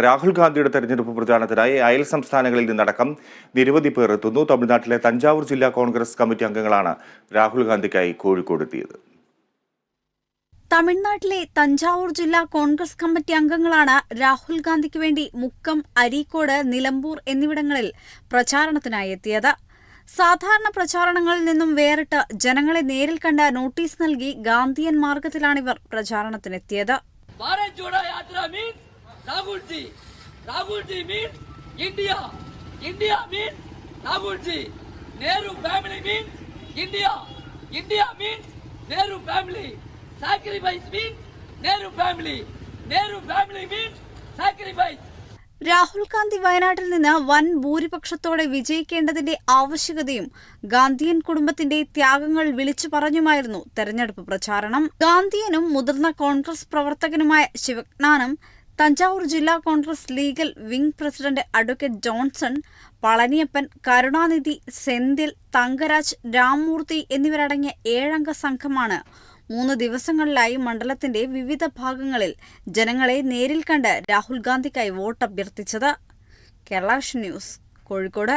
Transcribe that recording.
രാഹുൽ ഗാന്ധിയുടെ തെരഞ്ഞെടുപ്പ് പ്രചാരണത്തിനായി അയൽ സംസ്ഥാനങ്ങളിൽ നിന്നടക്കം നിരവധി പേർ എത്തുന്നു. തമിഴ്നാട്ടിലെ തഞ്ചാവൂർ ജില്ലാ കോൺഗ്രസ് കമ്മിറ്റി അംഗങ്ങളാണ് രാഹുൽ ഗാന്ധിക്കായി കോഴിക്കോട് എത്തിയത്. തമിഴ്നാട്ടിലെ തഞ്ചാവൂർ ജില്ലാ കോൺഗ്രസ് കമ്മിറ്റി അംഗങ്ങളാണ് രാഹുൽ ഗാന്ധിക്ക് വേണ്ടി മുക്കം, അരീക്കോട്, നിലമ്പൂർ എന്നിവിടങ്ങളിൽ പ്രചാരണത്തിനായി എത്തിയത്. സാധാരണ പ്രചാരണങ്ങളിൽ നിന്നും വേറിട്ട് ജനങ്ങളെ നേരിൽ കണ്ട നോട്ടീസ് നൽകി Gandhian മാർഗത്തിലാണിവർ പ്രചാരണത്തിനെത്തിയത്. Rahul ji means India. India means Rahul ji. Nehru family means India. India means Nehru family. Sacrifice means Nehru family. Nehru family means sacrifice. Rahul Gandhi വയനാട്ടിൽ നിന്ന് വൻ ഭൂരിപക്ഷത്തോടെ വിജയിക്കേണ്ടതിന്റെ ആവശ്യകതയും ഗാന്ധിയൻ കുടുംബത്തിന്റെ ത്യാഗങ്ങൾ വിളിച്ചു പറഞ്ഞുമായിരുന്നു തെരഞ്ഞെടുപ്പ് പ്രചാരണം. ഗാന്ധിയനും മുതിർന്ന കോൺഗ്രസ് പ്രവർത്തകനുമായ ശിവജ്ഞാനം, തഞ്ചാവൂർ ജില്ലാ Congress legal wing president advocate Johnson, Palaniappan, Karunanidhi, Senthil, Thangaraj, Ramamurthy എന്നിവരടങ്ങിയ 7 അംഗ സംഘമാണ് 3 ദിവസങ്ങളിലായി മണ്ഡലത്തിന്റെ വിവിധ ഭാഗങ്ങളിൽ ജനങ്ങളെ നേരിൽ കണ്ട് രാഹുൽ ഗാന്ധിക്കായി വോട്ട് അഭ്യർത്ഥിച്ചത്. Kerala vision news, Kozhikode.